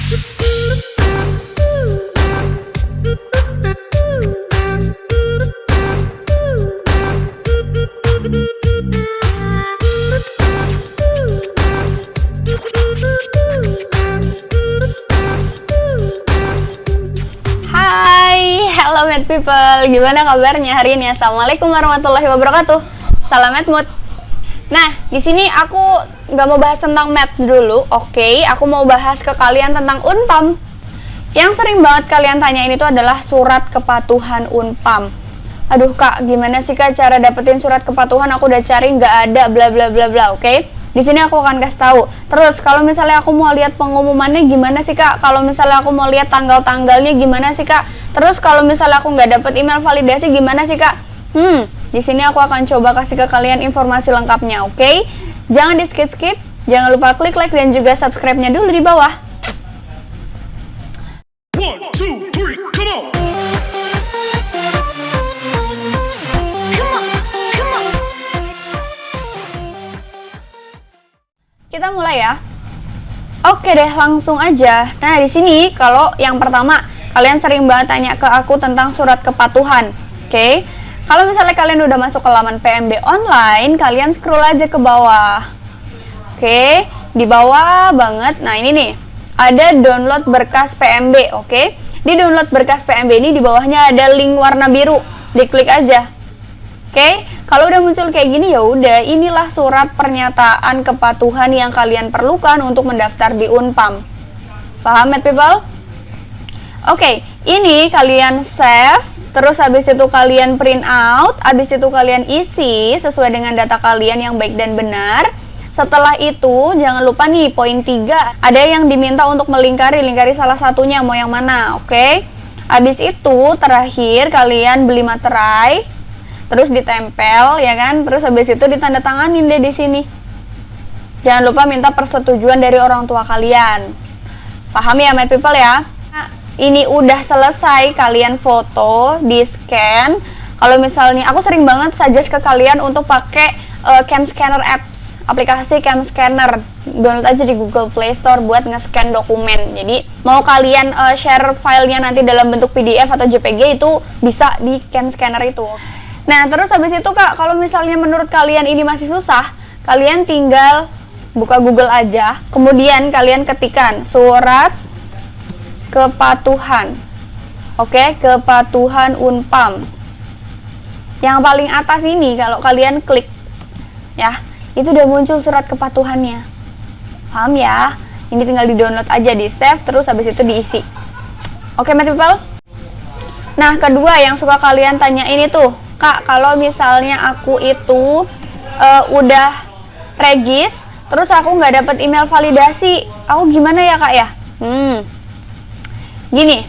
Halo Med People, gimana kabarnya hari ini? Assalamualaikum warahmatullahi wabarakatuh. Salam Medmood. Nah, di sini aku nggak mau bahas tentang Med dulu, oke? Aku mau bahas ke kalian tentang Unpam. Yang sering banget kalian tanyain itu adalah surat kepatuhan Unpam. Aduh kak, gimana sih kak cara dapetin surat kepatuhan? Aku udah cari nggak ada, bla bla bla bla, oke? Di sini aku akan kasih tahu. Terus kalau misalnya aku mau lihat pengumumannya gimana sih kak? Kalau misalnya aku mau lihat tanggal-tanggalnya gimana sih kak? Terus kalau misalnya aku nggak dapet email validasi gimana sih kak? Di sini aku akan coba kasih ke kalian informasi lengkapnya, oke? Jangan di skip-skip, jangan lupa klik like dan juga subscribe-nya dulu di bawah. 1, 2, 3, come on! Kita mulai ya. Oke deh, langsung aja. Nah, di sini kalau yang pertama, kalian sering banget tanya ke aku tentang surat kepatuhan. Oke. Kalau misalnya kalian udah masuk ke laman PMB online, kalian scroll aja ke bawah. Oke, di bawah banget. Nah, ini nih. Ada download berkas PMB, oke? Di download berkas PMB ini di bawahnya ada link warna biru. Diklik aja. Oke, kalau udah muncul kayak gini ya udah, inilah surat pernyataan kepatuhan yang kalian perlukan untuk mendaftar di Unpam. Paham, Med People? Oke, ini kalian save, terus habis itu kalian print out, habis itu kalian isi sesuai dengan data kalian yang baik dan benar. Setelah itu, jangan lupa nih, poin 3, ada yang diminta untuk lingkari salah satunya, mau yang mana, oke? Habis itu, terakhir kalian beli materai, terus ditempel ya kan, terus habis itu ditandatanganin deh di sini. Jangan lupa minta persetujuan dari orang tua kalian. Paham ya Med People ya? Nah, ini udah selesai, kalian foto, di scan. Kalau misalnya aku sering banget suggest ke kalian untuk pakai Cam Scanner apps, aplikasi Cam Scanner. Download aja di Google Play Store buat nge-scan dokumen. Jadi mau kalian share filenya nanti dalam bentuk PDF atau JPG itu bisa di Cam Scanner itu. Nah, terus habis itu kak, kalau misalnya menurut kalian ini masih susah, kalian tinggal buka Google aja, kemudian kalian ketikkan surat kepatuhan. Oke, kepatuhan Unpam. Yang paling atas ini, kalau kalian klik, ya, itu udah muncul surat kepatuhannya. Paham ya? Ini tinggal di-download aja, di-save, terus habis itu diisi. Oke, Med People? Nah, kedua yang suka kalian tanya ini tuh, kak, kalau misalnya aku itu udah regis, terus aku nggak dapet email validasi, aku gimana ya kak ya? Gini,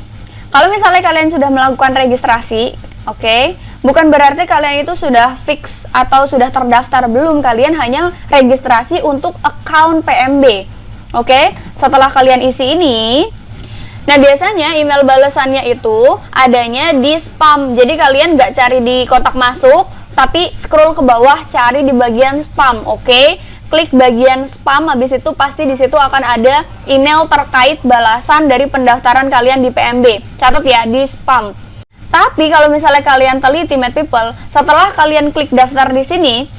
kalau misalnya kalian sudah melakukan registrasi, oke, bukan berarti kalian itu sudah fix atau sudah terdaftar, belum. Kalian hanya registrasi untuk account PMB, oke? Setelah kalian isi ini, nah biasanya email balasannya itu adanya di spam. Jadi kalian nggak cari di kotak masuk, tapi scroll ke bawah cari di bagian spam, oke? Klik bagian spam, habis itu pasti di situ akan ada email terkait balasan dari pendaftaran kalian di PMB. Catat ya, di spam. Tapi kalau misalnya kalian teliti Med People, setelah kalian klik daftar di sini,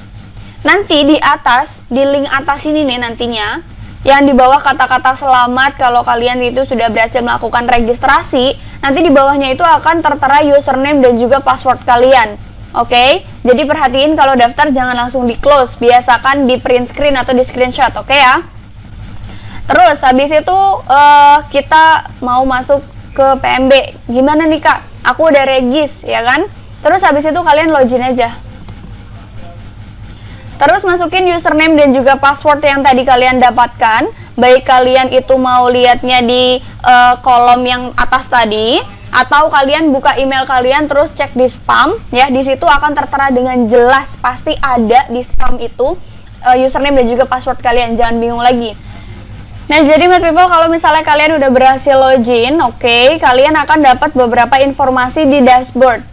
nanti di atas, di link atas ini nih nantinya, yang di bawah kata-kata selamat kalau kalian itu sudah berhasil melakukan registrasi, nanti di bawahnya itu akan tertera username dan juga password kalian. Oke, jadi perhatiin kalau daftar jangan langsung di close, biasakan di print screen atau di screenshot, oke ya. Terus habis itu kita mau masuk ke PMB. Gimana nih kak? Aku udah regis ya kan? Terus habis itu kalian login aja. Terus masukin username dan juga password yang tadi kalian dapatkan. Baik kalian itu mau lihatnya di kolom yang atas tadi, atau kalian buka email kalian terus cek di spam, ya di situ akan tertera dengan jelas, pasti ada di spam itu username dan juga password kalian, jangan bingung lagi. Nah jadi Med People, kalau misalnya kalian udah berhasil login, oke, kalian akan dapat beberapa informasi di dashboard.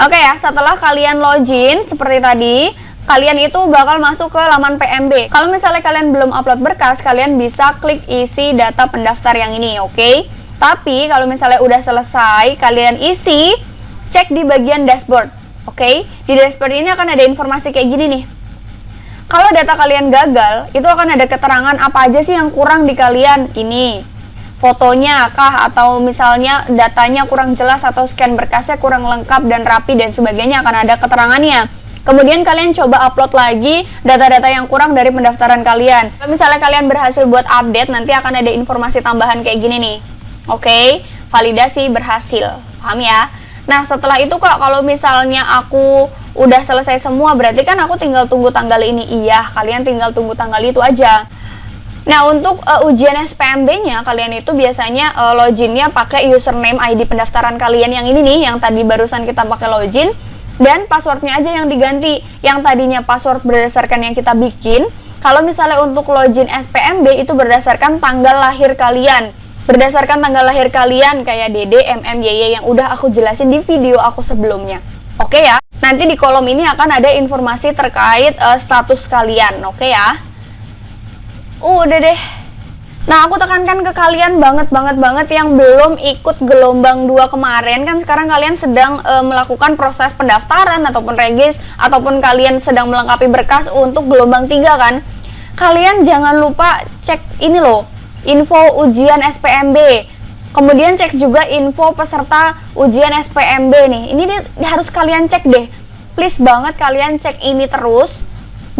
Oke ya, setelah kalian login seperti tadi, kalian itu bakal masuk ke laman PMB. Kalau misalnya kalian belum upload berkas, kalian bisa klik isi data pendaftar yang ini, oke? Tapi kalau misalnya udah selesai, kalian isi, cek di bagian dashboard, oke? Di dashboard ini akan ada informasi kayak gini nih. Kalau data kalian gagal, itu akan ada keterangan apa aja sih yang kurang di kalian. Ini, fotonya kah, atau misalnya datanya kurang jelas, atau scan berkasnya kurang lengkap dan rapi dan sebagainya, akan ada keterangannya. Kemudian kalian coba upload lagi data-data yang kurang dari pendaftaran kalian. Kalau misalnya kalian berhasil buat update, nanti akan ada informasi tambahan kayak gini nih. Oke, validasi berhasil. Paham ya? Nah, setelah itu kok kalau misalnya aku udah selesai semua, berarti kan aku tinggal tunggu tanggal ini. Iya, kalian tinggal tunggu tanggal itu aja. Nah, untuk ujian SPMB-nya, kalian itu biasanya loginnya pakai username ID pendaftaran kalian yang ini nih, yang tadi barusan kita pakai login. Dan passwordnya aja yang diganti. Yang tadinya password berdasarkan yang kita bikin, kalau misalnya untuk login SPMB itu berdasarkan tanggal lahir kalian. Berdasarkan tanggal lahir kalian kayak DD, MM, YY yang udah aku jelasin di video aku sebelumnya. Oke ya? Nanti di kolom ini akan ada informasi terkait status kalian. Oke ya? Udah deh. Nah, aku tekankan ke kalian banget yang belum ikut gelombang 2 kemarin, kan sekarang kalian sedang melakukan proses pendaftaran ataupun regis, ataupun kalian sedang melengkapi berkas untuk gelombang 3 kan. Kalian jangan lupa cek ini loh, info ujian SPMB. Kemudian cek juga info peserta ujian SPMB nih. Ini harus kalian cek deh. Please banget kalian cek ini terus,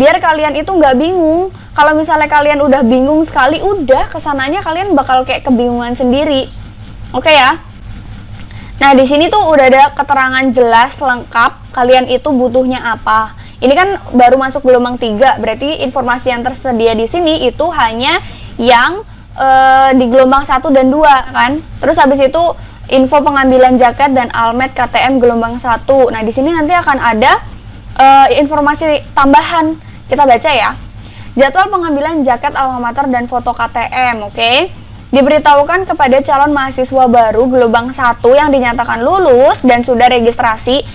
biar kalian itu nggak bingung. Kalau misalnya kalian udah bingung sekali, udah kesananya kalian bakal kayak kebingungan sendiri. Oke ya? Nah, di sini tuh udah ada keterangan jelas lengkap kalian itu butuhnya apa. Ini kan baru masuk gelombang 3, berarti informasi yang tersedia di sini itu hanya yang di gelombang 1 dan 2 kan. Terus habis itu info pengambilan jaket dan almet KTM gelombang 1. Nah, di sini nanti akan ada informasi tambahan. Kita baca ya. Jadwal pengambilan jaket alma mater dan foto KTM, oke? Diberitahukan kepada calon mahasiswa baru gelombang 1 yang dinyatakan lulus dan sudah registrasi.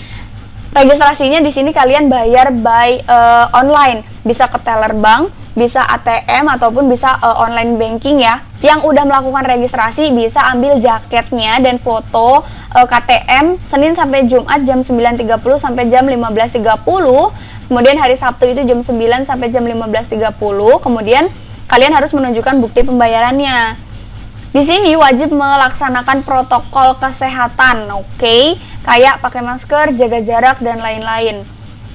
Registrasinya di sini kalian bayar by online, bisa ke teller bank, bisa ATM ataupun bisa online banking ya. Yang udah melakukan registrasi bisa ambil jaketnya dan foto KTM Senin sampai Jumat jam 9.30 sampai jam 15.30. Kemudian hari Sabtu itu jam 9 sampai jam 15.30. Kemudian kalian harus menunjukkan bukti pembayarannya. Di sini wajib melaksanakan protokol kesehatan, oke? Kayak pakai masker, jaga jarak dan lain-lain.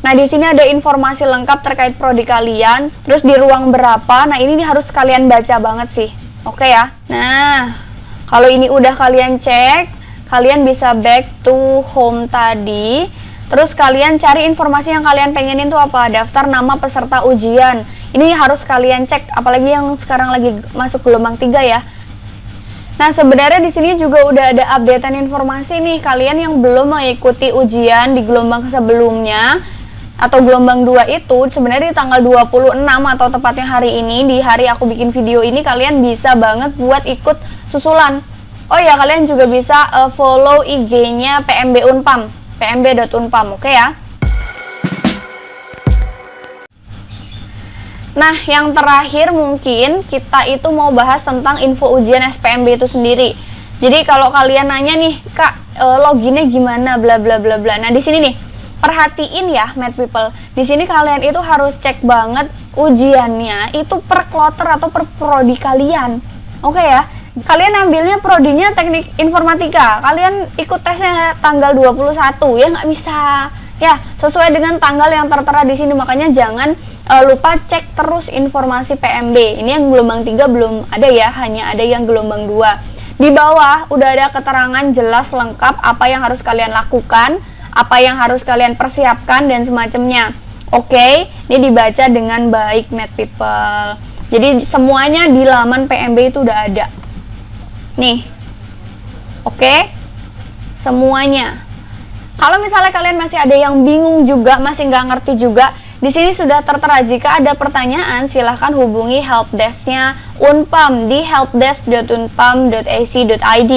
Nah, di sini ada informasi lengkap terkait prodi kalian, terus di ruang berapa. Nah, ini harus kalian baca banget sih. Oke ya. Nah, kalau ini udah kalian cek, kalian bisa back to home tadi. Terus kalian cari informasi yang kalian pengenin tuh apa? Daftar nama peserta ujian. Ini harus kalian cek, apalagi yang sekarang lagi masuk gelombang 3 ya. Nah, sebenarnya di sini juga udah ada updatean informasi nih. Kalian yang belum mengikuti ujian di gelombang sebelumnya atau gelombang 2 itu sebenarnya di tanggal 26 atau tepatnya hari ini, di hari aku bikin video ini, kalian bisa banget buat ikut susulan. Oh ya, kalian juga bisa follow IG-nya PMB Unpam, pmb.unpam, oke ya. Nah, yang terakhir mungkin kita itu mau bahas tentang info ujian SPMB itu sendiri. Jadi kalau kalian nanya nih, Kak, loginnya gimana, bla bla bla bla. Nah, di sini nih, perhatiin ya, mad people. Di sini kalian itu harus cek banget ujiannya itu per kloter atau per prodi kalian. Oke ya. Kalian ambilnya prodinya teknik informatika. Kalian ikut tesnya tanggal 21 ya, nggak bisa. Ya, sesuai dengan tanggal yang tertera di sini. Makanya jangan lupa cek terus informasi PMB. Ini yang gelombang 3 belum ada ya, hanya ada yang gelombang 2. Di bawah udah ada keterangan jelas lengkap apa yang harus kalian lakukan, apa yang harus kalian persiapkan dan semacamnya. Oke, ini dibaca dengan baik, mad people. Jadi semuanya di laman PMB itu udah ada. Nih. Oke. Semuanya. Kalau misalnya kalian masih ada yang bingung juga, masih nggak ngerti juga, di sini sudah tertera. Jika ada pertanyaan, silahkan hubungi helpdesk-nya Unpam di helpdesk.unpam.ac.id.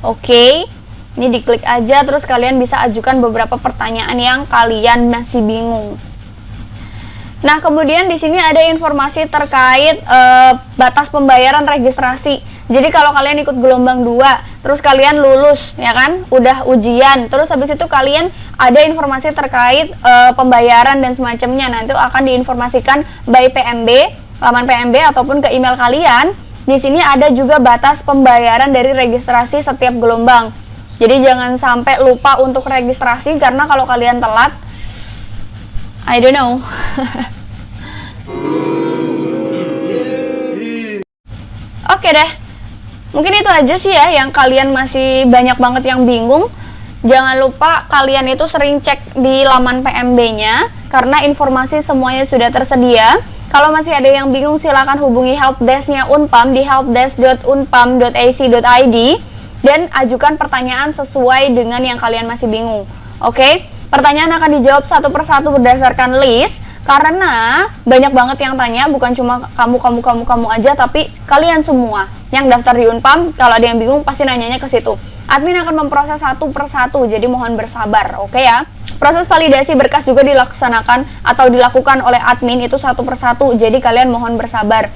Oke, ini diklik aja, terus kalian bisa ajukan beberapa pertanyaan yang kalian masih bingung. Nah, kemudian di sini ada informasi terkait batas pembayaran registrasi. Jadi kalau kalian ikut gelombang 2, terus kalian lulus, ya kan? Udah ujian, terus habis itu kalian ada informasi terkait pembayaran dan semacamnya. Nanti akan diinformasikan by PMB, laman PMB ataupun ke email kalian. Di sini ada juga batas pembayaran dari registrasi setiap gelombang. Jadi jangan sampai lupa untuk registrasi, karena kalau kalian telat, I don't know. Oke deh, mungkin itu aja sih ya yang kalian masih banyak banget yang bingung. Jangan lupa kalian itu sering cek di laman PMB-nya, karena informasi semuanya sudah tersedia. Kalau masih ada yang bingung, silakan hubungi helpdesk-nya Unpam di helpdesk.unpam.ac.id dan ajukan pertanyaan sesuai dengan yang kalian masih bingung. Oke? Pertanyaan akan dijawab satu persatu berdasarkan list, karena banyak banget yang tanya, bukan cuma kamu aja, tapi kalian semua yang daftar di Unpam. Kalau ada yang bingung pasti nanyanya ke situ. Admin akan memproses satu persatu, jadi mohon bersabar, oke ya? Proses validasi berkas juga dilaksanakan atau dilakukan oleh admin itu satu persatu, jadi kalian mohon bersabar.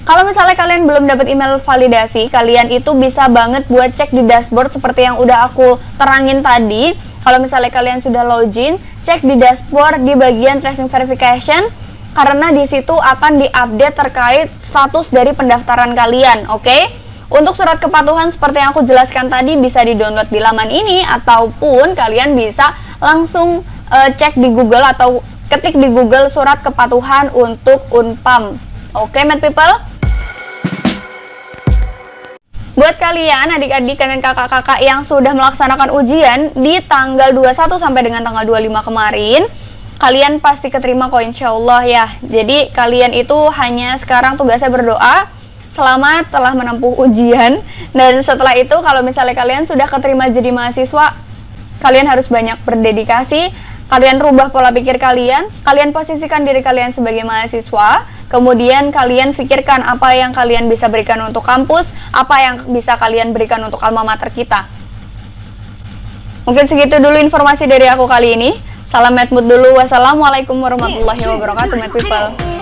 Kalau misalnya kalian belum dapat email validasi, kalian itu bisa banget buat cek di dashboard seperti yang udah aku terangin tadi. Kalau misalnya kalian sudah login, cek di dashboard di bagian tracing verification, karena di situ akan diupdate terkait status dari pendaftaran kalian, oke? Untuk surat kepatuhan seperti yang aku jelaskan tadi bisa di-download di laman ini, ataupun kalian bisa langsung cek di Google atau ketik di Google surat kepatuhan untuk Unpam. Oke, Mad People? Buat kalian adik-adik dan kakak-kakak yang sudah melaksanakan ujian di tanggal 21 sampai dengan tanggal 25 kemarin, kalian pasti keterima kok insya Allah ya. Jadi kalian itu hanya sekarang tugasnya berdoa, selamat telah menempuh ujian. Dan setelah itu kalau misalnya kalian sudah keterima jadi mahasiswa, kalian harus banyak berdedikasi. Kalian rubah pola pikir kalian posisikan diri kalian sebagai mahasiswa, kemudian kalian pikirkan apa yang kalian bisa berikan untuk kampus, apa yang bisa kalian berikan untuk alma mater kita. Mungkin segitu dulu informasi dari aku kali ini. Salam Mad Mood dulu. Wassalamualaikum warahmatullahi wabarakatuh, Mad People.